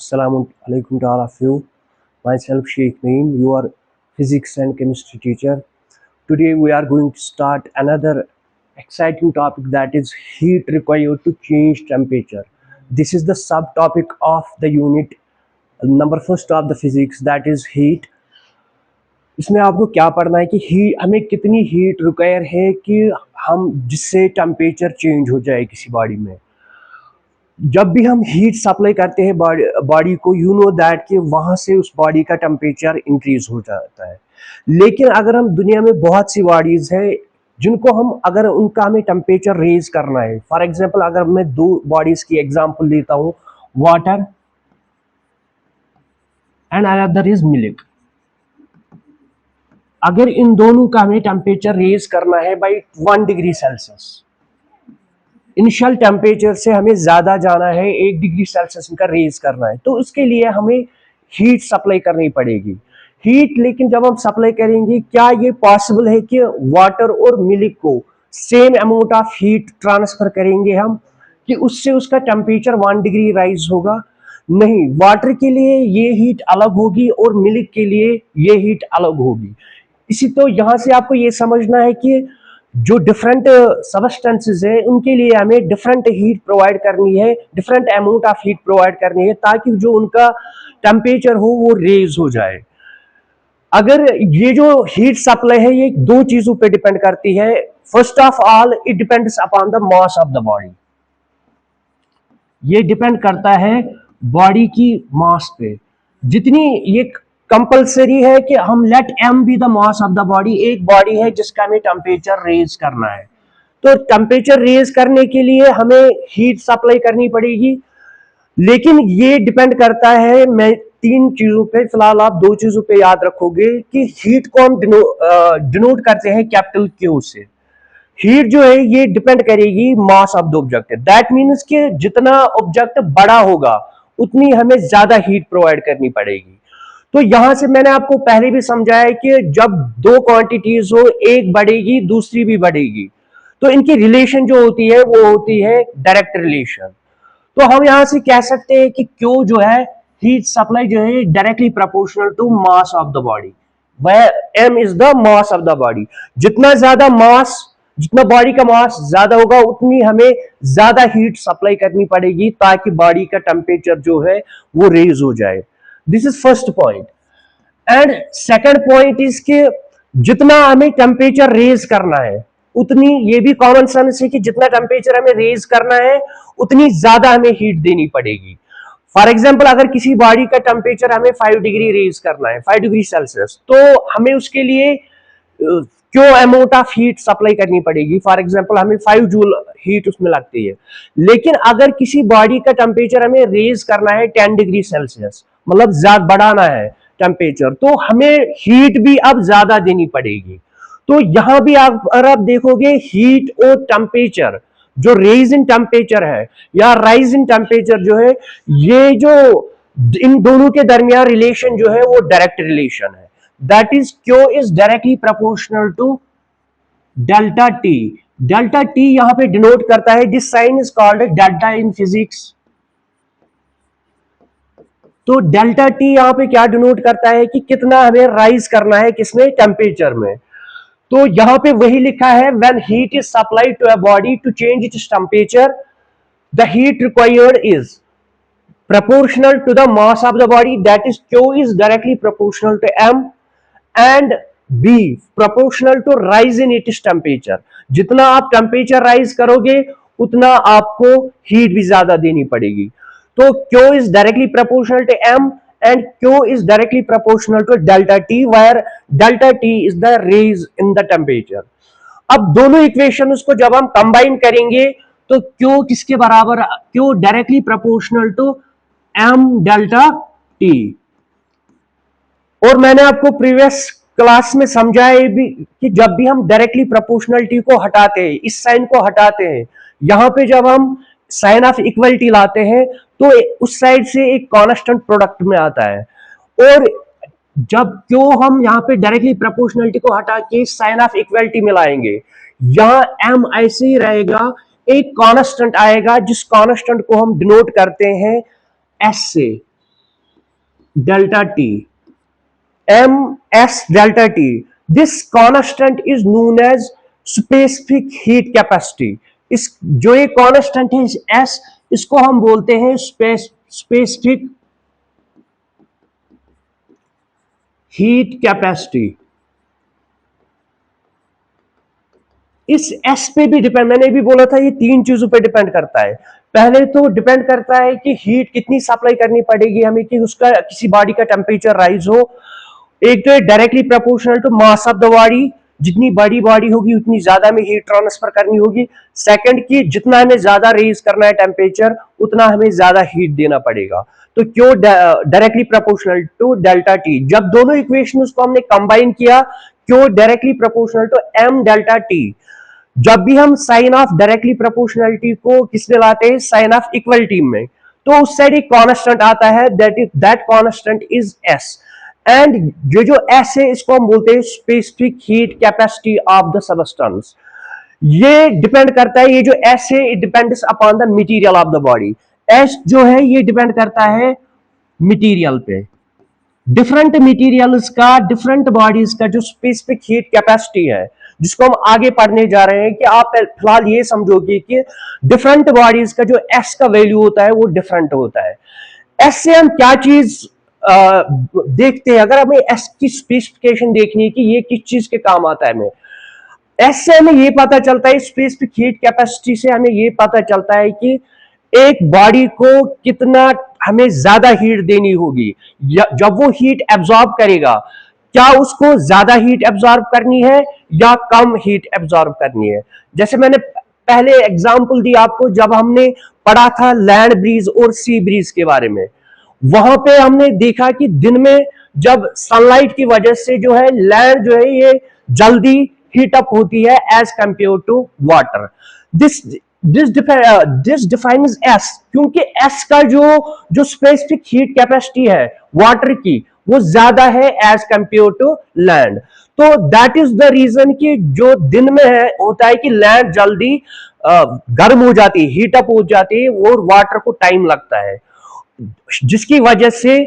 Assalamu alaikum to all of you. Myself Sheikh Naeem, your physics and chemistry teacher. Today we are going to start another exciting topic, that is heat required to change temperature. This is the subtopic of the unit number first of the physics, that is heat. इसमें आपको क्या पढ़ना है कि हमें कितनी heat require है कि हम जिससे टेम्परेचर चेंज हो जाए किसी बॉडी में। जब भी हम हीट सप्लाई करते हैं बॉडी को, यू नो दैट कि वहाँ से उस बॉडी का टेम्परेचर इंक्रीज हो जाता है। लेकिन अगर हम दुनिया में बहुत सी बॉडीज है जिनको अगर उनका हमें टेम्परेचर रेज करना है, फॉर एग्जांपल अगर मैं दो बॉडीज की एग्जांपल लेता हूँ, water and another is milk. अगर इन दोनों का हमें टेम्परेचर रेज करना है by 1 degree Celsius, initial temperature से हमें ज्यादा जाना है, 1 डिग्री सेल्सियस इनका रेज करना है, तो उसके लिए हमें हीट सप्लाई करनी पड़ेगी। हीट लेकिन जब हम सप्लाई करेंगे, क्या ये पॉसिबल है कि वाटर और मिल्क को same amount of heat transfer करेंगे हम कि उससे उसका टेम्परेचर 1 डिग्री राइज होगा? नहीं, वाटर के लिए ये हीट अलग होगी और मिल्क के लिए ये हीट अलग होगी। इसी तो यहां से आपको ये समझना है कि जो डिफरेंट सबस्टेंसेस है उनके लिए हमें डिफरेंट हीट प्रोवाइड करनी है, different amount of heat provide करनी है, ताकि जो उनका टेम्परेचर हो वो रेज हो जाए। अगर ये जो हीट सप्लाई है ये दो चीजों पे डिपेंड करती है। First of all it depends upon the mass of the body. ये डिपेंड करता है बॉडी की मास पे। जितनी ये कंपलसरी है कि हम let m be the mass of the body. एक बॉडी है जिसका हमें टेम्परेचर रेज करना है, तो टेम्परेचर रेज करने के लिए हमें हीट सप्लाई करनी पड़ेगी। लेकिन ये डिपेंड करता है, मैं 3 चीजों पे, फिलहाल आप 2 चीजों पे याद रखोगे कि हीट को हम डिनोट करते हैं कैपिटल Q से। हीट जो है ये डिपेंड करेगी मास of the object. That means कि जितना ऑब्जेक्ट बड़ा होगा उतनी हमें ज्यादा हीट प्रोवाइड करनी पड़ेगी। तो यहां से मैंने आपको पहले भी समझाया कि जब दो क्वांटिटीज हो, एक बढ़ेगी दूसरी भी बढ़ेगी, तो इनकी रिलेशन जो होती है वो होती है डायरेक्ट रिलेशन। तो हम यहां से कह सकते हैं कि Q जो है, हीट सप्लाई जो है, directly proportional to mass of the body, वह m is the mass of the body. जितना ज्यादा मास, जितना बॉडी का मास ज्यादा होगा उतनी हमें ज्यादा हीट सप्लाई करनी पड़ेगी ताकि बॉडी का टेम्परेचर जो है वो रेज हो जाए। This is first point. And second point is कि जितना हमें टेम्परेचर रेज करना है उतनी, ये भी कॉमन सेंस है कि जितना टेम्परेचर हमें रेज करना है उतनी ज्यादा हमें हीट देनी पड़ेगी। फॉर एग्जांपल अगर किसी बॉडी का टेम्परेचर हमें 5 डिग्री रेज करना है, 5 डिग्री सेल्सियस, तो हमें उसके लिए क्यों अमाउंट ऑफ हीट सप्लाई करनी पड़ेगी। फॉर एग्जांपल हमें 5 जूल हीट उसमें लगती है। लेकिन अगर किसी बॉडी का टेम्परेचर हमें रेज करना है 10 डिग्री सेल्सियस, मतलब ज्यादा बढ़ाना है टेम्परेचर, तो हमें हीट भी अब ज्यादा देनी पड़ेगी। तो यहां भी अगर आप देखोगे, हीट और टेम्परेचर, जो रेज इन टेम्परेचर है या राइज इन टेम्परेचर जो है, ये जो इन दोनों के दरमियान रिलेशन जो है वो डायरेक्ट रिलेशन है। That is Q is directly proportional to delta T। Delta T यहां पे डिनोट करता है, this sign is called delta in physics. तो डेल्टा T यहां पे क्या डिनोट करता है कि कितना हमें राइज करना है, किसमें, टेम्परेचर में। तो यहां पे वही लिखा है, when heat is supplied to a body to change its temperature, the heat required is proportional to the mass of the body, that is Q is directly proportional to m, and B proportional to rise in its temperature। जितना आप temperature rise करोगे उतना आपको heat भी ज्यादा देनी पड़ेगी। तो Q is directly proportional to m and Q is directly proportional to delta T, where delta T is the raise in the temperature। अब दोनों इक्वेशन उसको जब हम कंबाइन करेंगे तो Q किसके बराबर, Q directly proportional to m delta T। और मैंने आपको प्रीवियस क्लास में समझाया भी कि जब भी हम डायरेक्टली प्रोपोर्शनलिटी को हटाते हैं, इस साइन को हटाते हैं, यहां पे जब हम साइन ऑफ इक्वलिटी लाते हैं तो उस साइड से एक कांस्टेंट प्रोडक्ट में आता है। और जब क्यों हम यहां पे डायरेक्टली प्रोपोर्शनलिटी को हटा के साइन ऑफ इक्वलिटी में लाएंगे, यहां m ऐसे ही रहेगा, एक कांस्टेंट आएगा जिस कांस्टेंट को हम डिनोट करते हैं s से। delta T, ms delta T. This constant is known as specific heat capacity. इस जो ये कांस्टेंट है S, इसको हम बोलते हैं स्पेसिफिक हीट कैपेसिटी. इस एस पे भी डिपेंड, मैंने भी बोला था ये तीन चीजों पे डिपेंड करता है. पहले तो डिपेंड करता है कि हीट कितनी सप्लाई करनी पड़ेगी हमें कि उसका किसी बॉडी का टेम्परेचर राइज हो. एक तो directly proportional to mass of the body, जितनी बड़ी बॉडी होगी उतनी ज्यादा हमें हीट ट्रांसफर करनी होगी. सेकंड की जितना हमें ज्यादा रेज करना है टेम्परेचर उतना हमें ज्यादा हीट देना पड़ेगा. तो क्यों directly proportional to delta T. जब दोनों इक्वेशन को हमने कंबाइन किया, क्यों directly proportional to m delta T. जब भी हम साइन ऑफ डायरेक्टली प्रोपोर्शनलिटी को किसमें लाते हैं, साइन ऑफ इक्वलिटी में, तो उस साइड एक कांस्टेंट आता है, that constant is S. And जो एस है इसको हम बोलते हैं specific heat capacity of the substance. ये डिपेंड करता है, ये जो एस है it depends upon the material of the body. S जो है ये डिपेंड करता है मटेरियल पे. डिफरेंट मटेरियल्स का, डिफरेंट बॉडीज का जो स्पेसिफिक हीट कैपेसिटी है, जिसको हम आगे पढ़ने जा रहे हैं, कि आप फिलहाल ये समझोगे कि डिफरेंट बॉडीज का जो एस का वैल्यू होता है वो डिफरेंट होता है. एस से हम क्या चीज देखते हैं, अगर हमें एस की स्पेसिफिकेशन देखनी है कि ये किस चीज के काम आता है, हमें एस से हमें ये पता चलता है, स्पेसिफिक हीट कैपेसिटी से हमें ये पता चलता है कि एक बॉडी को कितना हमें ज्यादा हीट देनी होगी. जब वो हीट एब्जॉर्ब करेगा, क्या उसको ज्यादा हीट एब्जॉर्ब करनी है या कम हीट एब्जॉर्ब करनी है. जैसे मैंने पहले एग्जांपल दी आपको जब हमने पढ़ा था लैंड ब्रीज और सी ब्रीज के बारे में. वहां पे हमने देखा कि दिन में जब सनलाइट की वजह से जो है लैंड जो है ये जल्दी हीट अप होती है as compare to water. This this defines S, क्योंकि एस का जो स्पेसिफिक हीट कैपेसिटी है वाटर की वो ज्यादा है एज कंपेयर टू लैंड. तो दैट इज द रीजन कि जो दिन में है होता है कि लैंड जल्दी गर्म हो जाती है, हीट अप हो जाती है, और वाटर को टाइम लगता है, जिसकी वजह से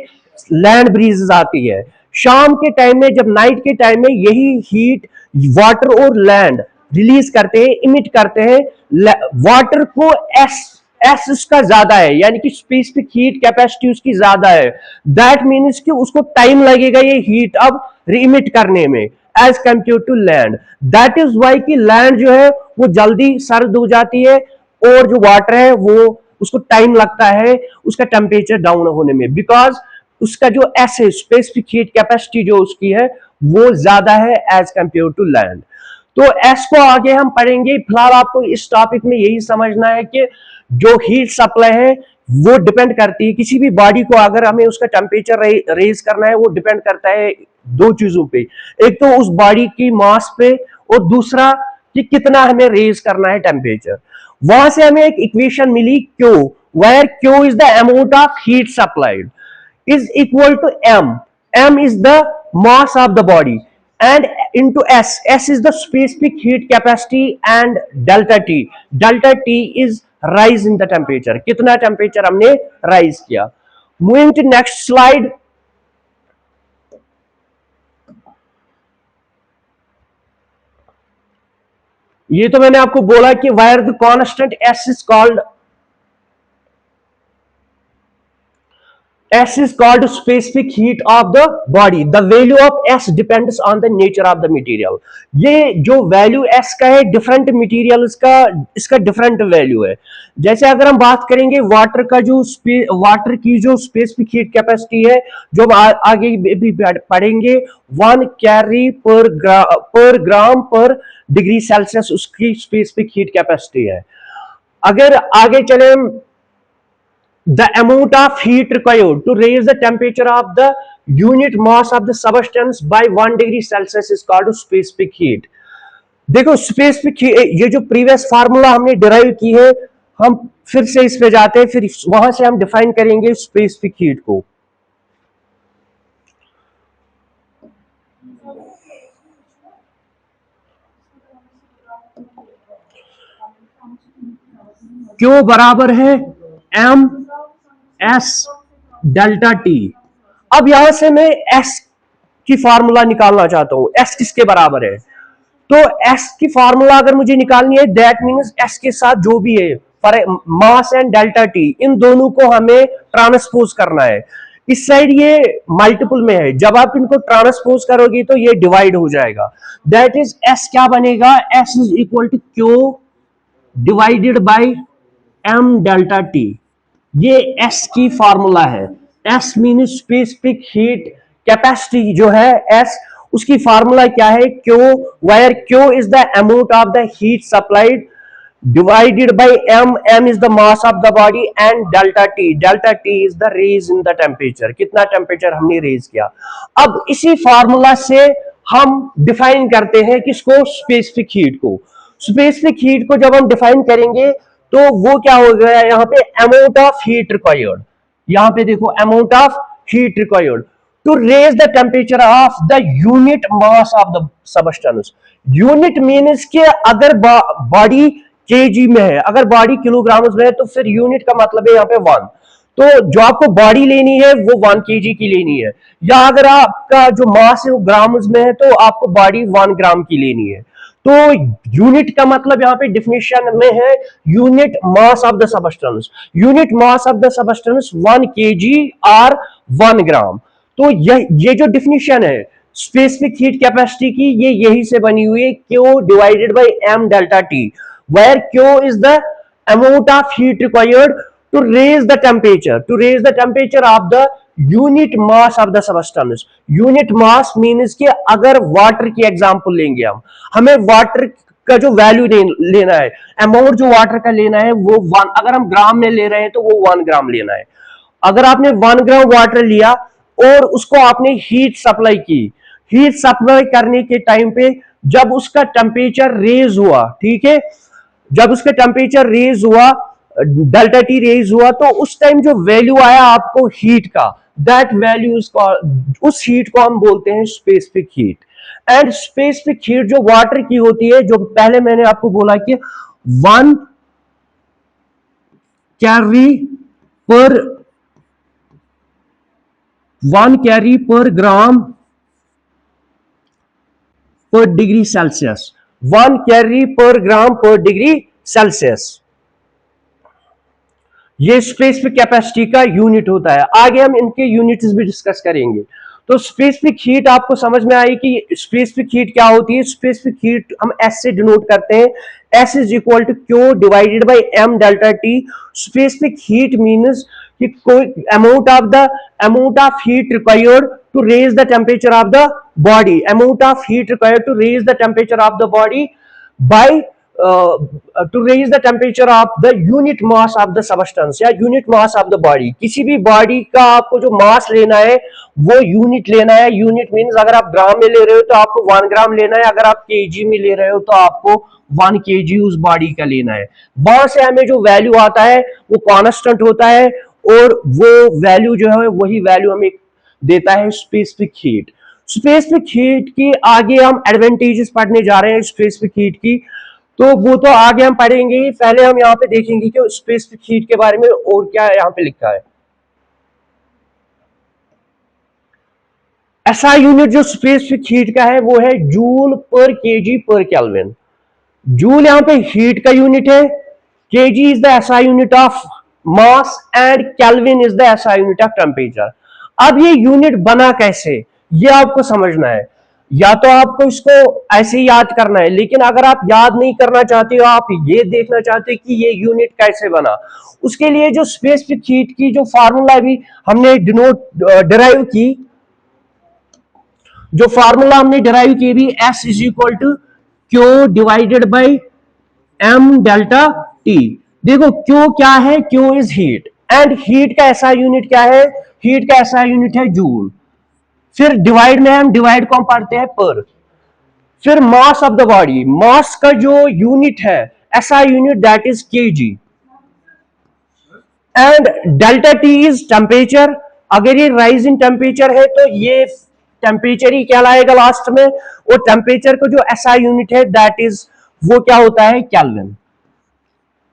लैंड ब्रीजेस आती है. शाम के टाइम में, जब नाइट के टाइम में यही हीट वाटर और लैंड रिलीज करते हैं, इमिट करते हैं. वाटर को एस एस उसका ज्यादा है, यानी कि स्पेसिफिक हीट कैपेसिटी उसकी ज्यादा है. दैट मीन्स कि उसको टाइम लगेगा ये हीट अब रीमिट करने में as compare to land. That is why कि लैंड जो है वो जल्दी सर्द हो जाती है, और जो वाटर है वो उसको टाइम लगता है उसका टेम्परेचर डाउन होने में, बिकॉज उसका जो एस है स्पेसिफिक हीट कैपेसिटी जो उसकी है वो ज्यादा है एज कंपेयर टू लैंड. तो एस को आगे हम पढ़ेंगे. फिलहाल आपको इस टॉपिक में यही समझना है कि जो हीट सप्लाई है वो डिपेंड करती है किसी भी बॉडी को, अगर हमें उसका टेम्परेचर रेज करना है वो डिपेंड करता है दो चीजों पे. एक तो उस बॉडी की मास पे, और दूसरा कि कितना हमें रेज करना है टेम्परेचर. वहां से हमें एक इक्वेशन मिली Q, where Q is the amount of heat supplied is equal to m. M is the mass of the body and into S. S is the specific heat capacity and delta T. Delta T is rise in the temperature. कितना temperature हमने rise किया. Moving to next slide. ये तो मैंने आपको बोला कि where the constant S is called S is called specific heat of the body. The value of S depends on the nature of the material. ये जो वैल्यू S का है डिफरेंट मटेरियल इसका डिफरेंट वैल्यू है. जैसे अगर हम बात करेंगे वाटर का जो वाटर की जो स्पेसिफिक हीट कैपेसिटी है, जो आगे भी पढ़ेंगे, 1 कैरी पर ग्राम पर डिग्री सेल्सियस उसकी स्पेसिफिक हीट कैपेसिटी है. अगर आगे चले, the amount of heat required to raise the temperature of the unit mass of the substance by 1 degree Celsius is called specific heat. देखो स्पेसिफिक ये जो प्रीवियस फार्मूला हमने derive की है, हम फिर से इस पे जाते हैं, फिर वहां से हम डिफाइन करेंगे स्पेसिफिक हीट को. क्यों बराबर है एम एस डेल्टा टी. अब यहां से मैं एस की फार्मूला निकालना चाहता हूं, एस किसके बराबर है, तो एस की फार्मूला अगर मुझे निकालनी है, दैट मीन्स एस के साथ जो भी है मास एंड डेल्टा टी, इन दोनों को हमें ट्रांसपोज करना है। इस साइड ये मल्टीपल में है, जब आप इनको ट्रांसपोज करोगे तो ये डिवाइड हो जाएगा। दैट इज एस क्या बनेगा, S is equal to Q divided by m delta T. ये एस की फार्मूला है। S mean specific heat capacity जो है एस, उसकी फार्मूला क्या है, Q, where Q is the amount of the heat supplied divided by m is the mass of the body and delta t is the raise in the temperature, कितना temperature हमने raise किया। अब इसी formula से हम define करते हैं किसको, स्पेसिफिक हीट को। स्पेसिफिक हीट को जब हम डिफाइन करेंगे तो वो क्या हो गया, यहाँ पे अमाउंट ऑफ हीट रिक्वायर्ड, यहाँ पे देखो amount of heat required to raise the temperature of the unit mass of the substance. Unit means के अगर बॉडी केजी में है, अगर बॉडी किलोग्राम में है तो फिर यूनिट का मतलब है यहाँ पे 1। तो जो आपको बॉडी लेनी है वो 1 केजी की लेनी है, या अगर आपका जो मास है वो ग्राम्स में है तो आपको बॉडी 1 ग्राम की लेनी है। तो यूनिट का मतलब यहाँ पे डिफिनेशन में है unit mass of the substance. Unit mass of the substance 1 KG और 1 ग्राम। तो ये जो डिफिनेशन है स्पेसिफिक हीट कैपेसिटी की, ये यही से बनी हुई है, Q divided by m delta T, where Q is the amount of heat required to raise the temperature of the unit mass of the substance। unit mass means कि अगर water की एग्जांपल लेंगे हम, हमें वाटर का जो value लेना है, अमाउंट जो वाटर का लेना है वो 1, अगर हम ग्राम में ले रहे हैं तो वो 1 ग्राम लेना है। अगर आपने 1 ग्राम वाटर लिया और उसको आपने हीट सप्लाई की, हीट सप्लाई करने के टाइम पे जब उसका टेम्परेचर रेज हुआ, ठीक है, जब उसका टेम्परेचर रेज हुआ, डेल्टा टी रेज हुआ, तो उस टाइम जो वैल्यू आया आपको हीट का, दैट वैल्यू उस हीट को हम बोलते हैं specific heat. And specific heat जो वाटर की होती है, जो पहले मैंने आपको बोला कि 1 कैरी पर ग्राम पर डिग्री सेल्सियस, 1 कैरी पर ग्राम पर डिग्री सेल्सियस, ये स्पेसिफिक कैपेसिटी का यूनिट होता है। आगे हम इनके यूनिट्स भी डिस्कस करेंगे। तो स्पेसिफिक हीट आपको समझ में आई कि स्पेसिफिक हीट क्या होती है। स्पेसिफिक हीट हम एस से डिनोट करते हैं, S is equal to Q divided by m delta T. Specific heat means कि कोई amount of heat required to raise the temperature of the body, amount of heat required to raise the temperature of the body by to raise the temperature of the unit mass of the substance या unit mass of the body। किसी भी body का आपको जो मास लेना है वो unit लेना है। यूनिट मीन्स अगर आप ग्राम में ले रहे हो तो आपको 1 ग्राम लेना है, अगर आप केजी में ले रहे हो तो आपको 1 केजी उस बॉडी का लेना है। वहां से हमें जो वैल्यू आता है वो कांस्टेंट होता है और वो वैल्यू जो है वही वैल्यू हमें देता है स्पेसिफिक हीट। स्पेसिफिक हीट की आगे हम एडवांटेजेस पढ़ने जा रहे हैं स्पेसिफिक हीट की, तो वो तो आगे हम पढ़ेंगे। पहले हम यहाँ पे देखेंगे कि स्पेसिफिक हीट के बारे में और क्या यहाँ पे लिखा है। ऐसा यूनिट जो स्पेसिफिक हीट का है वो है जूल पर केजी पर केल्विन। जूल यहाँ पे हीट का यूनिट है, KG is the SI unit of mass and kelvin is the SI unit of temperature. अब ये यूनिट बना कैसे, ये आपको समझना है। या तो आपको इसको ऐसे ही याद करना है, लेकिन अगर आप याद नहीं करना चाहते हो, आप ये देखना चाहते हो कि ये यूनिट कैसे बना, उसके लिए जो स्पेसिफिक हीट की जो फार्मूला भी हमने डिराइव की, जो फार्मूला हमने डिराइव की भी, S is equal to Q divided by m delta T. देखो क्यू क्या है, Q is heat and heat का ऐसा यूनिट क्या है, हीट का ऐसा यूनिट है जूल। फिर डिवाइड में हम डिवाइड को हम पढ़ते हैं पर। फिर मास ऑफ द बॉडी, मास का जो यूनिट है ऐसा unit that is KG. And delta T is temperature. अगर ये राइज इन टेम्परेचर है तो ये टेम्परेचर ही कहलाएगा लास्ट में, और टेम्परेचर का जो ऐसा यूनिट है दैट इज वो क्या होता है, केल्विन।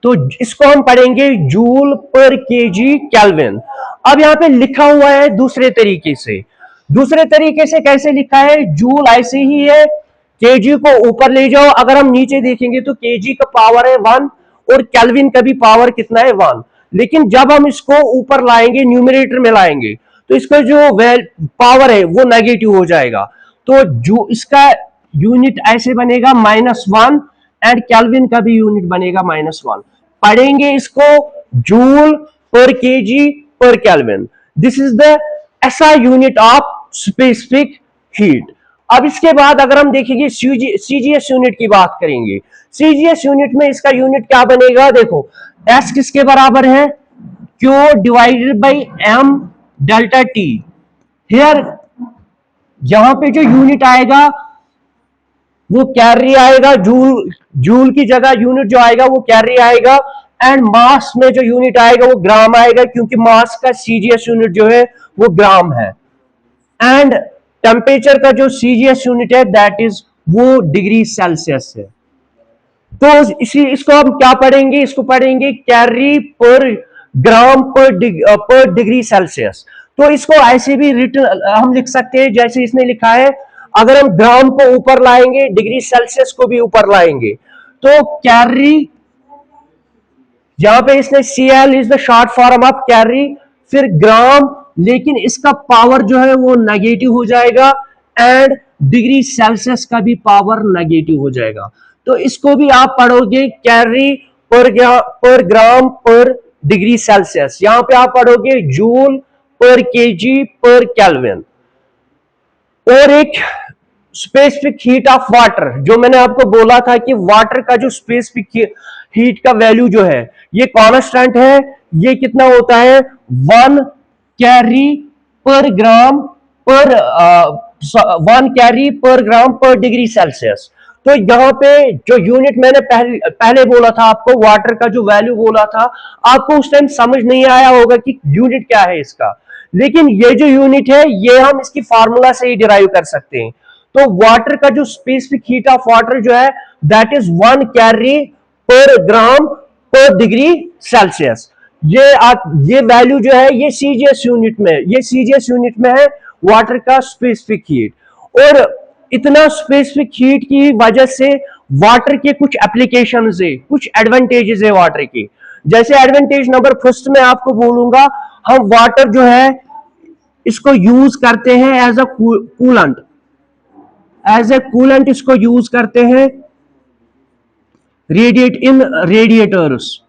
तो इसको हम पढ़ेंगे जूल पर केजी केल्विन। अब यहां पे लिखा हुआ है दूसरे तरीके से। दूसरे तरीके से कैसे लिखा है? जूल ऐसे ही है, केजी को ऊपर ले जाओ, अगर हम नीचे देखेंगे तो केजी का पावर है 1 और केल्विन का भी पावर कितना है 1। लेकिन जब हम इसको ऊपर लाएंगे, न्यूमरेटर में लाएंगे, तो इसका जो पावर है वो नेगेटिव हो जाएगा। तो जो इसका यूनिट ऐसे बनेगा -1 एंड केल्विन का भी यूनिट बनेगा -1। पढ़ेंगे इसको जूल पर केजी पर kelvin. This is the SI unit of specific heat. अब इसके बाद अगर हम देखेंगे सीजीएस यूनिट की बात करेंगे। सीजीएस यूनिट में इसका यूनिट क्या बनेगा? देखो, एस किसके बराबर है? Q divided by m delta T. Here यहां पे जो यूनिट आएगा वो कैलरी आएगा, जूल की जगह यूनिट जो आएगा वो कैलरी आएगा, एंड मास में जो यूनिट आएगा वो ग्राम आएगा, क्योंकि मास का सीजीएस यूनिट जो है वो ग्राम है। एंड टेम्परेचर का जो सीजीएस यूनिट है दैट इज वो डिग्री सेल्सियस है। तो इसको हम क्या पढ़ेंगे? इसको पढ़ेंगे कैलरी पर ग्राम पर डिग्री सेल्सियस। तो इसको ऐसे भी रिटन हम लिख सकते हैं जैसे इसने लिखा है। अगर हम ग्राम को ऊपर लाएंगे, डिग्री सेल्सियस को भी ऊपर लाएंगे, तो कैलरी, यहां पे इसने CL is the short form of calorie, फिर ग्राम, लेकिन इसका पावर जो है वो नेगेटिव हो जाएगा एंड डिग्री सेल्सियस का भी पावर नेगेटिव हो जाएगा। तो इसको भी आप पढ़ोगे कैलरी पर ग्राम पर डिग्री सेल्सियस। यहां पे आप पढ़ोगे जूल पर केजी पर केल्विन। और एक स्पेसिफिक हीट ऑफ वाटर, जो मैंने आपको बोला था कि वाटर का जो स्पेसिफिक हीट का वैल्यू जो है ये कांस्टेंट है। ये कितना होता है? 1 कैरी पर ग्राम पर 1 कैरी पर ग्राम पर डिग्री सेल्सियस। तो यहां पे जो यूनिट मैंने पहले बोला था आपको, वाटर का जो वैल्यू बोला था, आपको उस टाइम समझ नहीं आया होगा कि यूनिट क्या है इसका, लेकिन ये जो यूनिट है ये हम इसकी फार्मूला से ही डिराइव कर सकते हैं। तो वाटर का जो स्पेसिफिक हीट ऑफ वाटर जो है दैट इज 1 कैलरी पर ग्राम पर डिग्री सेल्सियस। ये वैल्यू जो है ये सीजीएस यूनिट में है वाटर का स्पेसिफिक हीट। और इतना स्पेसिफिक हीट की वजह से वाटर के कुछ एप्लीकेशंस है, कुछ एडवांटेजेस है वाटर की। जैसे एडवांटेज नंबर फर्स्ट में आपको बोलूंगा, हम वाटर जो है इसको यूज करते हैं एज अ कूलेंट इसको यूज करते हैं रेडिएटर्स।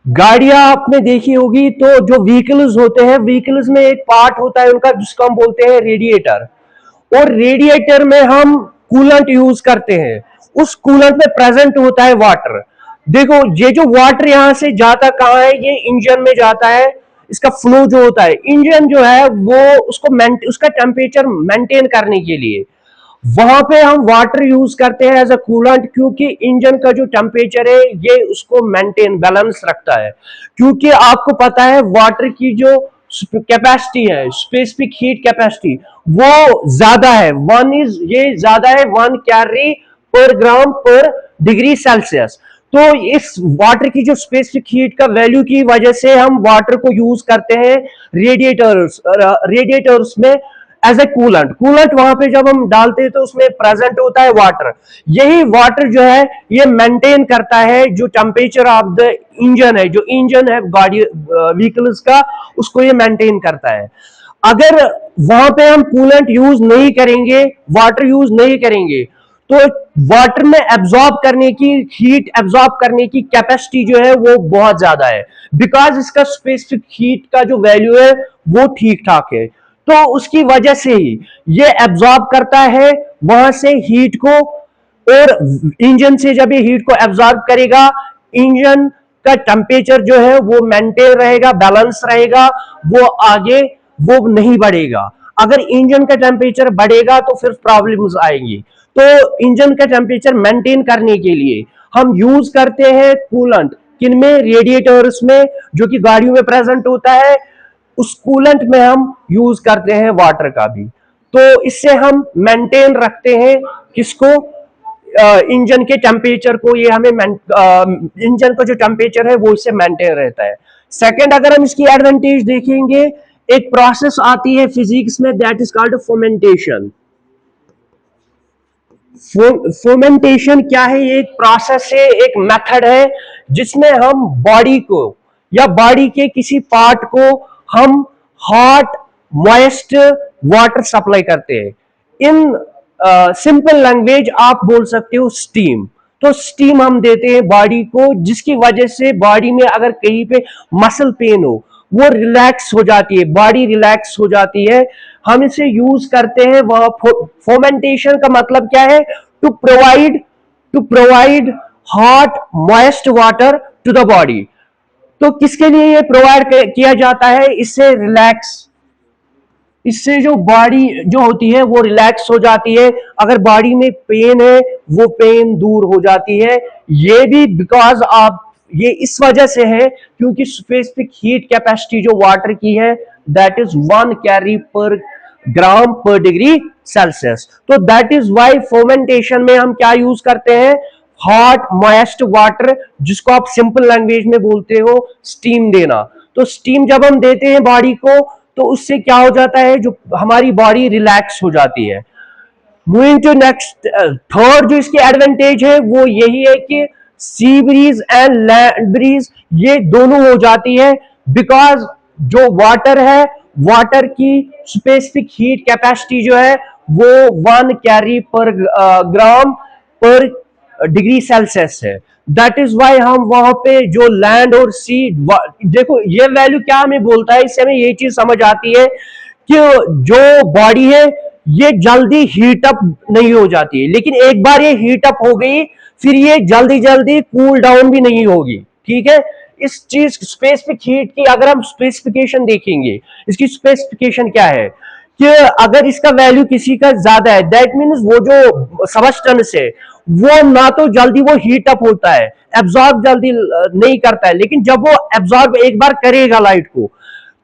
गाड़ियां आपने देखी होगी, तो जो व्हीकल्स होते हैं, व्हीकल्स में एक पार्ट होता है उनका जिसको हम बोलते हैं रेडिएटर, और रेडिएटर में हम कूलेंट यूज करते हैं। उस कूलेंट में प्रेजेंट होता है वाटर। देखो, ये जो वाटर यहां से जाता कहां है? ये इंजन में जाता है। इसका फ्लो जो होता है, इंजन जो है वो उसका टेम्परेचर मेंटेन करने के लिए वहां पे हम वाटर यूज करते हैं एज अ कूलेंट, क्योंकि इंजन का जो टेम्परेचर है ये उसको मेंटेन बैलेंस रखता है। क्योंकि आपको पता है वाटर की जो कैपेसिटी है, स्पेसिफिक हीट कैपेसिटी, वो ज्यादा है। ये ज्यादा है 1 कैलरी पर ग्राम पर डिग्री सेल्सियस। तो इस वाटर की जो स्पेसिफिक हीट का वैल्यू की वजह से हम वाटर को यूज करते हैं रेडिएटर्स में एज ए कूलेंट वहां पे जब हम डालते हैं तो उसमें प्रेजेंट होता है वाटर। यही वाटर जो है ये मेंटेन करता है जो टेम्परेचर ऑफ द इंजन है, जो इंजन है गाड़ी व्हीकल्स का, उसको ये मेंटेन करता है। अगर वहां पे हम कूलेंट यूज नहीं करेंगे, वाटर यूज नहीं करेंगे, तो वाटर में एब्जॉर्ब करने की, हीट एब्जॉर्ब करने की कैपेसिटी जो है वो बहुत ज्यादा है, बिकॉज इसका स्पेसिफिक हीट का जो वैल्यू है वो ठीक ठाक है। तो उसकी वजह से ही ये एब्जॉर्ब करता है वहां से हीट को, और इंजन से जब ये हीट को एब्जॉर्ब करेगा, इंजन का टेम्परेचर जो है वो मेंटेन रहेगा, बैलेंस रहेगा, वो आगे वो नहीं बढ़ेगा। अगर इंजन का टेम्परेचर बढ़ेगा तो फिर प्रॉब्लम्स आएंगी। तो इंजन का टेम्परेचर मेंटेन करने के लिए हम यूज करते हैं कूलेंट, किनमें? रेडिएटर्स में, जो कि गाड़ियों में प्रेजेंट होता है। उस कूलेंट में हम यूज करते हैं वाटर का भी। तो इससे हम मेंटेन रखते हैं किसको, इंजन के टेम्परेचर को, ये हमें इंजन का जो टेम्परेचर है वो इससे मेंटेन रहता है। सेकंड, अगर हम इसकी एडवांटेज देखेंगे, एक प्रोसेस आती है फिजिक्स में, that is called fermentation. Fermentation क्या है? ये एक प्रोसेस है, एक मेथड है जिसमें हम बॉडी को या बॉडी के किसी पार्ट को हम हॉट मॉइस्ट वाटर सप्लाई करते हैं। इन सिंपल लैंग्वेज आप बोल सकते हो स्टीम। तो स्टीम हम देते हैं बॉडी को, जिसकी वजह से बॉडी में अगर कहीं पे मसल पेन हो वो रिलैक्स हो जाती है, बॉडी रिलैक्स हो जाती है। हम इसे यूज करते हैं। वह फर्मेंटेशन का मतलब क्या है? To provide hot moist water to the body. तो किसके लिए ये प्रोवाइड किया जाता है? इससे रिलैक्स, इससे जो बॉडी जो होती है वो रिलैक्स हो जाती है। अगर बॉडी में पेन है वो पेन दूर हो जाती है। ये भी बिकॉज आप, ये इस वजह से है क्योंकि स्पेसिफिक हीट कैपेसिटी जो वाटर की है दैट इज 1 कैरी पर ग्राम पर डिग्री सेल्सियस। तो दैट इज वाई फर्मेंटेशन में हम क्या यूज करते हैं? हॉट मॉइस्ट वाटर, जिसको आप सिंपल लैंग्वेज में बोलते हो स्टीम देना। तो स्टीम जब हम देते हैं बॉडी को तो उससे क्या हो जाता है? जो हमारी बॉडी रिलैक्स हो जाती है। मूविंग टू नेक्स्ट, थर्ड जो इसकी एडवांटेज है वो यही है कि sea breeze and land breeze ये दोनों हो जाती है, बिकॉज जो वाटर है, वाटर की स्पेसिफिक हीट कैपेसिटी जो है वो 1 कैरी पर ग्राम पर डिग्री सेल्सियस है। दैट इज वाई हम वहां पे जो लैंड और सी, देखो ये वैल्यू क्या हमें बोलता है, इससे हमें ये चीज समझ आती है कि जो बॉडी है ये जल्दी हीट अप नहीं हो जाती है, लेकिन एक बार ये हीट अप हो गई फिर ये जल्दी जल्दी कूल डाउन भी नहीं होगी। ठीक है, इस चीज स्पेसिफिक हीट की अगर हम स्पेसिफिकेशन देखेंगे, इसकी स्पेसिफिकेशन क्या है कि अगर इसका वैल्यू किसी का ज्यादा है, दैट मीन्स वो जो सबस्टेंस है वो ना तो जल्दी वो हीट अप होता है, एब्जॉर्ब जल्दी नहीं करता है, लेकिन जब वो एब्जॉर्ब एक बार करेगा लाइट को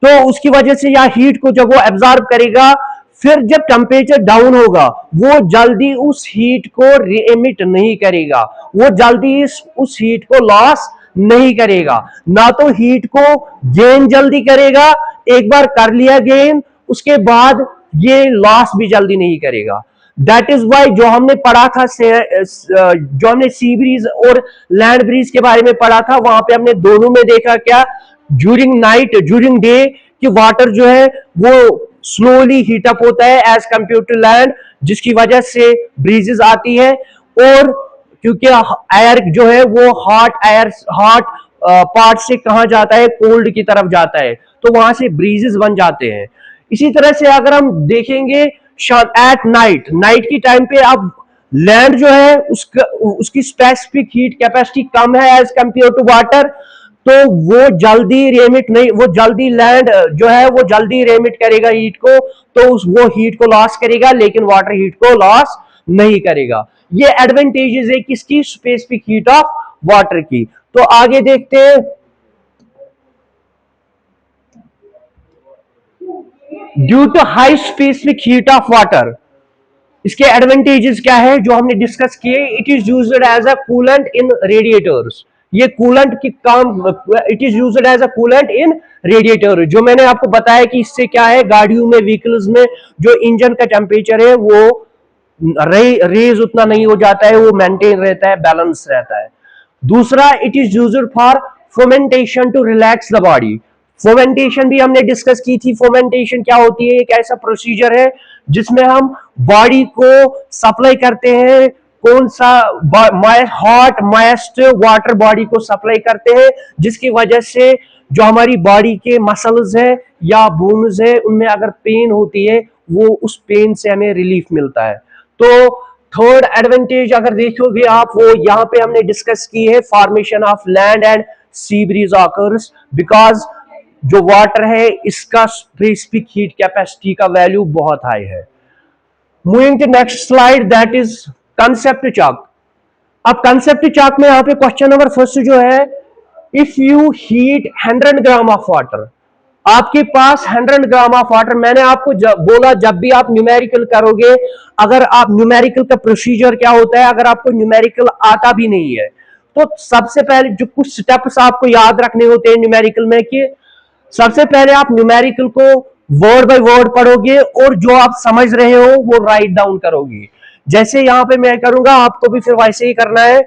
तो उसकी वजह से या हीट को जब वो एब्जॉर्ब करेगा, फिर जब टेम्परेचर डाउन होगा वो जल्दी उस हीट को रीएमिट नहीं करेगा, वो जल्दी उस हीट को लॉस नहीं करेगा, ना तो हीट को गेन जल्दी करेगा, एक बार कर लिया गेन उसके बाद ये लॉस भी जल्दी नहीं करेगा। दैट इज वाई जो हमने पढ़ा था, जो हमने सी ब्रीज और लैंड ब्रीज के बारे में पढ़ा था, वहां पे हमने दोनों में देखा क्या, ड्यूरिंग नाइट ड्यूरिंग डे कि वाटर जो है वो स्लोली हीट अप होता है एज कंपेयर टू लैंड, जिसकी वजह से ब्रीजेस आती है। और क्योंकि एयर जो है वो हॉट एयर, हॉट पार्ट से कहां जाता है, कोल्ड की तरफ जाता है, तो वहां से ब्रीजेस बन जाते हैं। इसी तरह से अगर हम देखेंगे एट नाइट, नाइट की टाइम पे अब लैंड जो है उसकी स्पेसिफिक हीट कैपेसिटी कम है एज कंपेयर टू वाटर, तो वो जल्दी रेमिट नहीं, वो जल्दी लैंड जो है वो जल्दी रेमिट करेगा हीट को, तो वो हीट को लॉस करेगा, लेकिन वाटर हीट को लॉस नहीं करेगा। ये एडवांटेजेस है किसकी? स्पेसिफिक हीट ऑफ वाटर की। तो आगे देखते हैं, due to high specific heat of water, इसके एडवांटेजेस क्या है जो हमने डिस्कस किए। It is used as a coolant in radiators, ये कूलेंट की काम, it is used as a coolant in radiator, जो मैंने आपको बताया कि इससे क्या है, गाड़ियों में, व्हीकल्स में जो इंजन का टेम्परेचर है वो रेज उतना नहीं हो जाता है, वो मेंटेन रहता है, बैलेंस रहता है। दूसरा, it is used for fermentation to relax the body. Fermentation भी हमने डिस्कस की थी। फर्मेंटेशन क्या होती है? एक ऐसा प्रोसीजर है जिसमें हम बॉडी को सप्लाई करते हैं, कौन सा, हॉट मॉइस्ट वाटर बॉडी को सप्लाई करते हैं, जिसकी वजह से जो हमारी बॉडी के मसल्स है या बोन्स है उनमें अगर पेन होती है वो उस पेन से हमें रिलीफ मिलता है। तो थर्ड एडवांटेज अगर देखोगे आप, वो यहां पे हमने डिस्कस की है, formation of land and sea breeze occurs, because जो वाटर है इसका स्पेसिफिक हीट कैपेसिटी का वैल्यू बहुत हाई है। Moving to next slide, that is concept chart. अब कंसेप्ट चार्ट में यहां पे क्वेश्चन नंबर फर्स्ट जो है, if you heat 100 gram of water, आपके पास 100 ग्राम ऑफ वाटर, मैंने आपको बोला जब भी आप न्यूमेरिकल करोगे, अगर आप न्यूमेरिकल का प्रोसीजर क्या होता है, अगर आपको न्यूमेरिकल आता भी नहीं है तो सबसे पहले जो कुछ स्टेप्स आपको याद रखने होते हैं न्यूमेरिकल में, कि सबसे पहले आप न्यूमेरिकल को वर्ड बाय वर्ड पढ़ोगे और जो आप समझ रहे हो वो राइट डाउन करोगे। जैसे यहां पे मैं करूंगा, आपको भी फिर वैसे ही करना है।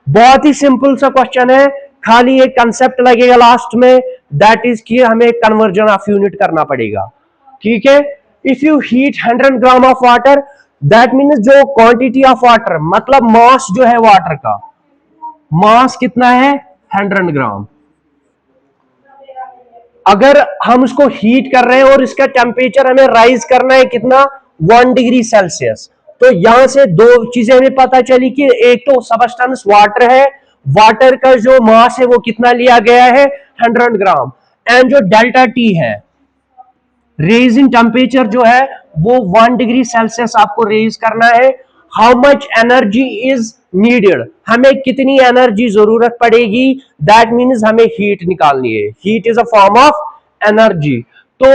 बहुत ही सिंपल सा क्वेश्चन है, खाली एक कंसेप्ट लगेगा लास्ट में, दैट इज कि हमें कन्वर्जन ऑफ यूनिट करना पड़ेगा। ठीक है, if you heat 100 gram of water, that means जो क्वांटिटी ऑफ वाटर, मतलब मास जो है वाटर का, मास कितना है 100 ग्राम। अगर हम उसको हीट कर रहे हैं और इसका टेम्परेचर हमें राइज करना है कितना, 1 डिग्री सेल्सियस, तो यहां से दो चीजें हमें पता चली कि एक तो सबस्टेंस वाटर है, वाटर का जो मास है वो कितना लिया गया है 100 ग्राम, एंड जो डेल्टा टी है, रेज इन टेम्परेचर जो है वो 1 डिग्री सेल्सियस आपको रेज करना है। How much energy is needed, हमें कितनी एनर्जी जरूरत पड़ेगी, दैट मीन्स हमें हीट निकालनी है, heat is a form of energy. तो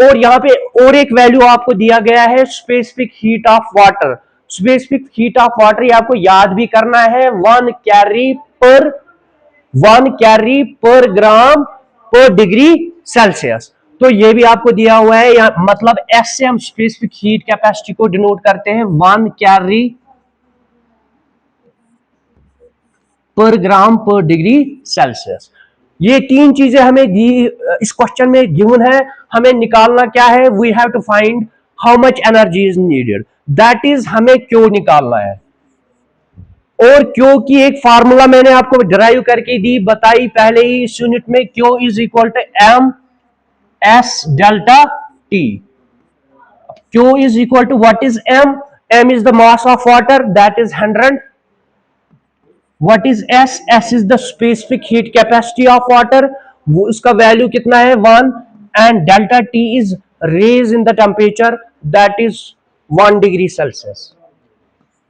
और यहां पे और एक वैल्यू आपको दिया गया है, specific heat of water. Specific heat of water ये आपको याद भी करना है, 1 कैरी पर ग्राम पर डिग्री सेल्सियस। तो ये भी आपको दिया हुआ है, या मतलब एस से हम स्पेसिफिक हीट कैपेसिटी को डिनोट करते हैं, 1 कैरी पर ग्राम पर डिग्री सेल्सियस। ये तीन चीजें हमें दी इस क्वेश्चन में गिवन है, हमें निकालना क्या है, we have to find how much energy is needed, that is हमें क्यों निकालना है। और क्यों की एक फार्मूला मैंने आपको डिराइव करके दी, बताई पहले ही इस यूनिट में, Q is equal to M S delta T. Q is equal to what is M, M is the mass of water that is 100, what is s, s is the specific heat capacity of water, वो उसका value कितना है 1, and delta t is raise in the temperature that is 1 degree celsius।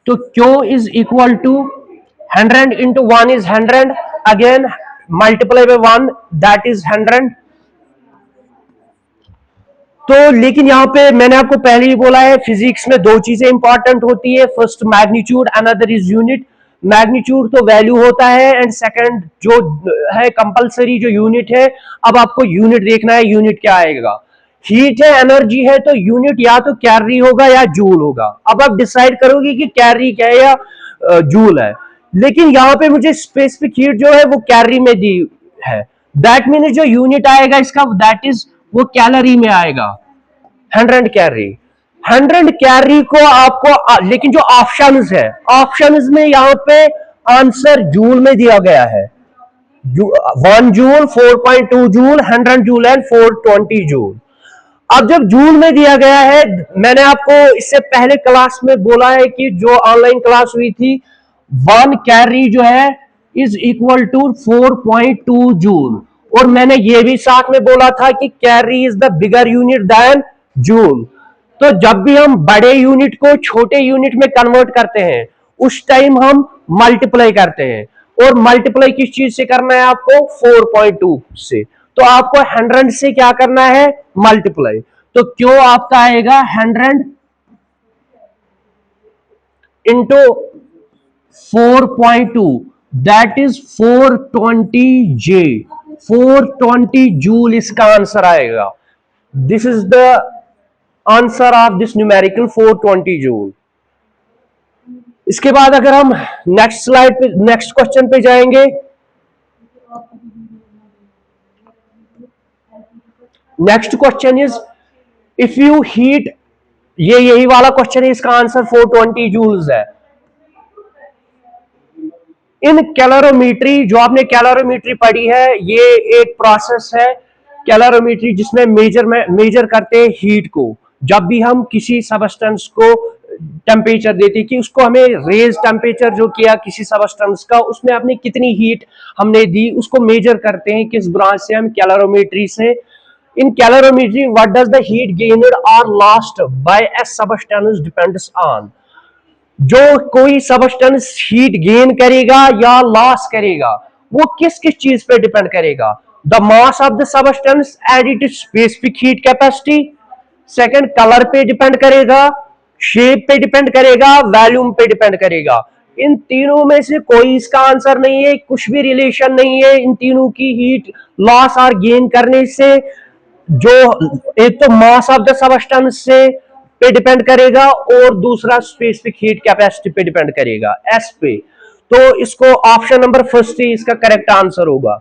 तो Q is equal to 100 into 1 is 100, again multiply by 1 that is 100। तो लेकिन यहां पे मैंने आपको पहले ही बोला है, फिजिक्स में दो चीजें इंपॉर्टेंट होती है, first magnitude, another is unit. Magnitude तो वैल्यू होता है, एंड सेकंड जो है कंपलसरी जो यूनिट है, अब आपको यूनिट देखना है, यूनिट क्या आएगा। हीट है, एनर्जी है, तो यूनिट या तो कैलोरी होगा या जूल होगा। अब आप डिसाइड करोगे कि कैलोरी क्या है या जूल है, लेकिन यहां पे मुझे स्पेसिफिक हीट जो है वो कैलोरी में दी है, दैट मीन जो यूनिट आएगा इसका दैट इज वो कैलोरी में आएगा, 100 कैलोरी। 100 कैलोरी को आपको, लेकिन जो ऑप्शंस है, ऑप्शंस में यहां पे आंसर जूल में दिया गया है, 1 joule, 4.2 joule, 100 joule and 420 joule. अब जब जूल में दिया गया है, मैंने आपको इससे पहले क्लास में बोला है कि जो ऑनलाइन क्लास हुई थी, 1 कैलोरी जो है इज इक्वल टू 4.2 जूल, और मैंने ये भी साथ में बोला था कि calorie is the bigger unit than joule. तो जब भी हम बड़े यूनिट को छोटे यूनिट में कन्वर्ट करते हैं, उस टाइम हम मल्टीप्लाई करते हैं, और मल्टीप्लाई किस चीज से करना है आपको, 4.2 से। तो आपको 100 से क्या करना है, मल्टीप्लाई। तो क्यों आपका आएगा 100 into 4.2, that is 420 J, 420 joule इसका आंसर आएगा। This is the answer of this numerical, 420 joule. इसके बाद अगर हम नेक्स्ट स्लाइड पे, नेक्स्ट क्वेश्चन पे जाएंगे, next question is if you heat, ये यही वाला क्वेश्चन है, इसका आंसर 420 जूल्स है। इन कैलोरीमेट्री, जो आपने कैलोरीमेट्री पढ़ी है, ये एक प्रोसेस है कैलोरीमेट्री, जिसमें मेजर करते हैं हीट को। जब भी हम किसी सबस्टेंस को टेम्परेचर देते कि उसको हमें रेज टेम्परेचर जो किया किसी सबस्टेंस का, उसमें आपने कितनी हीट हमने दी, उसको मेजर करते हैं किस ब्रांच से, हम कैलोरीमेट्री से। In calorimetry what does the heat gained और lost by a substance depends on, जो कोई सबस्टेंस हीट गेन करेगा या लॉस करेगा वो किस किस चीज पे डिपेंड करेगा, the mass of the substance and it specific heat capacity. Second, colour पे डिपेंड करेगा, शेप पे डिपेंड करेगा, वॉल्यूम पे डिपेंड करेगा। इन तीनों में से कोई इसका आंसर नहीं है, कुछ भी रिलेशन नहीं है इन तीनों की हीट लॉस और गेन करने से। जो एक तो मास ऑफ द सबस्टेंस से पे डिपेंड करेगा और दूसरा स्पेसिफिक हीट कैपेसिटी पे डिपेंड करेगा, एस पे। तो इसको ऑप्शन नंबर फर्स्ट ही इसका करेक्ट आंसर होगा।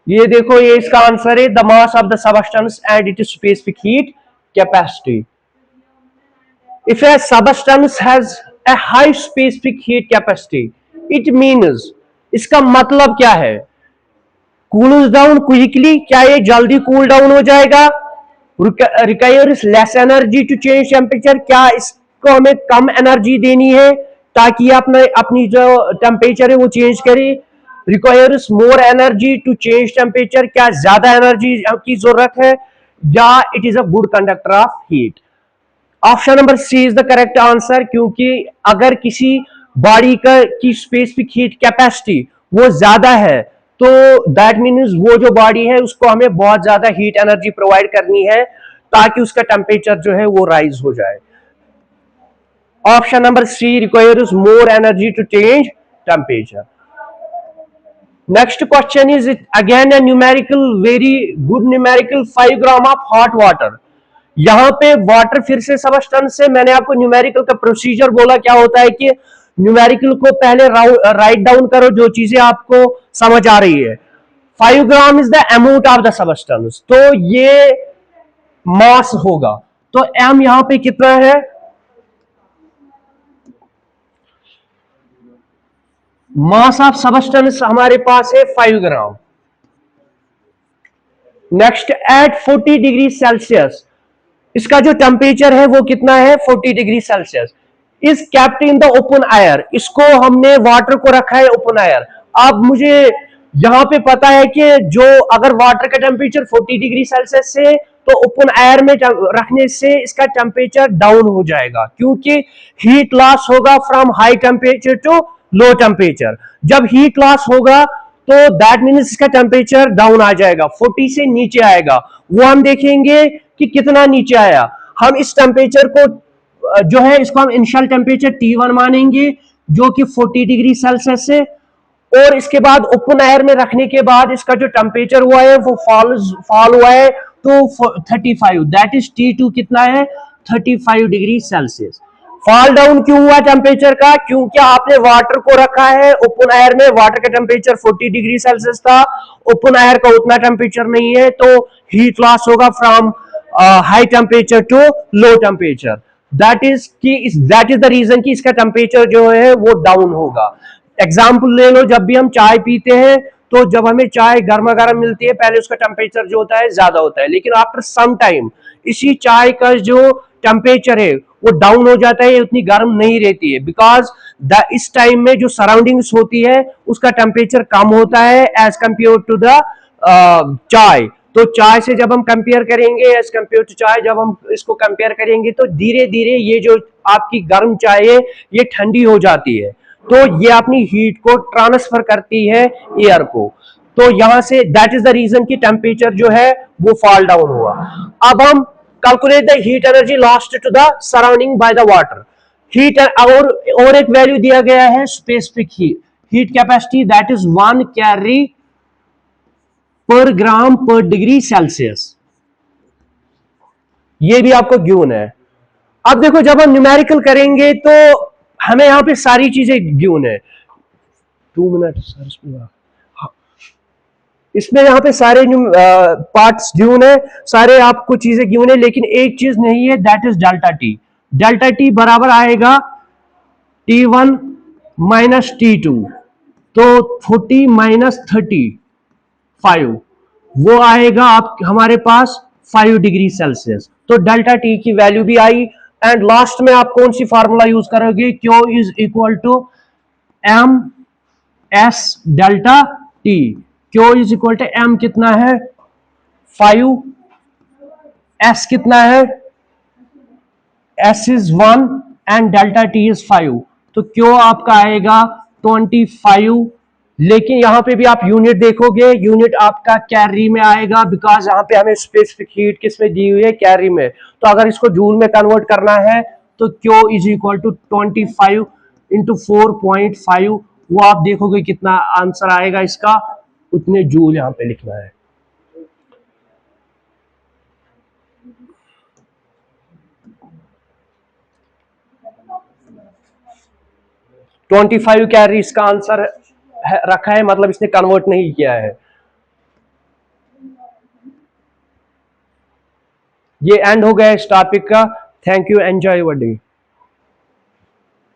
ये देखो, ये इसका आंसर है, the mass of the substance and it specific heat capacity. If a substance has a high specific heat capacity, it means, इसका मतलब क्या है? कूल्स डाउन क्विकली, क्या ये जल्दी कूल डाउन हो जाएगा? Requires less energy to change temperature, क्या इसको हमें कम एनर्जी देनी है ताकि अपनी जो टेम्परेचर है वो चेंज करे? Requires more energy to change temperature, क्या ज्यादा एनर्जी की जरूरत है? या it is a good conductor of heat. Option number C is the correct answer, क्योंकि अगर किसी बॉडी का की स्पेसिफिक हीट कैपेसिटी वो ज्यादा है तो दैट मीन्स वो जो बॉडी है उसको हमें बहुत ज्यादा हीट एनर्जी प्रोवाइड करनी है ताकि उसका टेम्परेचर जो है वो राइज हो जाए। Option number C requires more energy to change temperature. Next question is again a numerical, very good numerical, 5 gram of hot water. यहां पे वाटर फिर से सबस्टेंस से, मैंने आपको न्यूमेरिकल का प्रोसीजर बोला क्या होता है कि न्यूमेरिकल को पहले राइट डाउन करो जो चीजें आपको समझ आ रही है। 5 gram is the amount of the substance, तो ये मास होगा। तो एम यहां पे कितना है? मास ऑफ सबस्टेंस हमारे पास है 5 ग्राम। नेक्स्ट, एट 40 डिग्री सेल्सियस, इसका जो टेम्परेचर है वो कितना है? 40 degree Celsius. Is kept in the open air, इसको हमने वाटर को रखा है ओपन एयर। अब मुझे यहां पे पता है कि जो अगर वाटर का टेम्परेचर 40 डिग्री सेल्सियस से तो ओपन एयर में रखने से इसका टेम्परेचर डाउन हो जाएगा, क्योंकि हीट लॉस होगा from high temperature to low temperature. जब हीट लॉस होगा तो दैट मीन्स इसका टेम्परेचर डाउन आ जाएगा, 40 से नीचे आएगा। वो हम देखेंगे कि कितना नीचे आया। हम इस टेम्परेचर को जो है इसको हम इनिशियल टेम्परेचर T1 मानेंगे जो कि 40 डिग्री सेल्सियस है, और इसके बाद ओपन एयर में रखने के बाद इसका जो टेम्परेचर हुआ है वो फॉल हुआ है तो 35, दैट इज T2 कितना है? 35 डिग्री सेल्सियस। फॉल डाउन क्यों हुआ टेम्परेचर का? क्योंकि आपने वाटर को रखा है ओपन एयर में, वाटर का टेम्परेचर 40 डिग्री सेल्सियस था, ओपन एयर का उतना टेम्परेचर नहीं है, तो हीट लॉस होगा from high temperature to low temperature. That is the reason कि इसका टेम्परेचर जो है वो डाउन होगा। एग्जाम्पल ले लो, जब भी हम चाय पीते हैं तो जब हमें चाय गर्मा गर्म मिलती है पहले उसका टेम्परेचर जो होता है ज्यादा होता है, लेकिन आफ्टर सम टाइम इसी चाय का जो टेम्परेचर है वो डाउन हो जाता है, उतनी गर्म नहीं रहती है, बिकॉज इस टाइम में जो सराउंडिंग्स होती है उसका टेम्परेचर कम होता है एज कंपेयर टू द चाय। तो चाय से जब हम कंपेयर करेंगे, एज कंपेयर टू चाय जब हम इसको कंपेयर करेंगे तो धीरे धीरे ये जो आपकी गर्म चाय है ये ठंडी हो जाती है, तो ये अपनी हीट को ट्रांसफर करती है एयर को। तो यहां से दैट इज द रीजन कि टेम्परेचर जो है वो फॉल डाउन हुआ। अब हम calculate the heat energy lost to the surrounding by the water. Heat और एक वैल्यू दिया गया है specific heat capacity, that is 1 calorie per gram पर डिग्री सेल्सियस। ये भी आपको गिवन है। अब देखो, जब हम न्यूमेरिकल करेंगे तो हमें यहां पे सारी चीजें गिवन है। 2 मिनट सर, इसमें यहाँ पे सारे पार्ट्स गिवन है, सारे आपको चीजें गिवन है, लेकिन एक चीज नहीं है, that is delta T. Delta T बराबर आएगा T1 माइनस T2, तो 40 माइनस 35 वो आएगा आप हमारे पास 5 डिग्री सेल्सियस। तो डेल्टा टी की वैल्यू भी आई। एंड लास्ट में आप कौन सी फार्मूला यूज करोगे? Q is equal to M S delta T. Q is equal to M कितना है? 5, एस कितना है? S is 1 and delta T is 5, तो Q आपका आएगा 25 लेकिन यहाँ पे भी आप यूनिट देखोगे, यूनिट आपका कैरी में आएगा, बिकॉज यहाँ पे हमें स्पेसिफिक हीट किस में दी हुई है, कैरी में। तो अगर इसको जूल में कन्वर्ट करना है तो Q is equal to 25 into 4.5, वो आप देखोगे कितना आंसर आएगा इसका, उतने जूल यहाँ पे लिखना है। ट्वेंटी 25 कैरी इसका आंसर रखा है, मतलब इसने कन्वर्ट नहीं किया है। ये एंड हो गया इस टॉपिक का। Thank you, enjoy your day.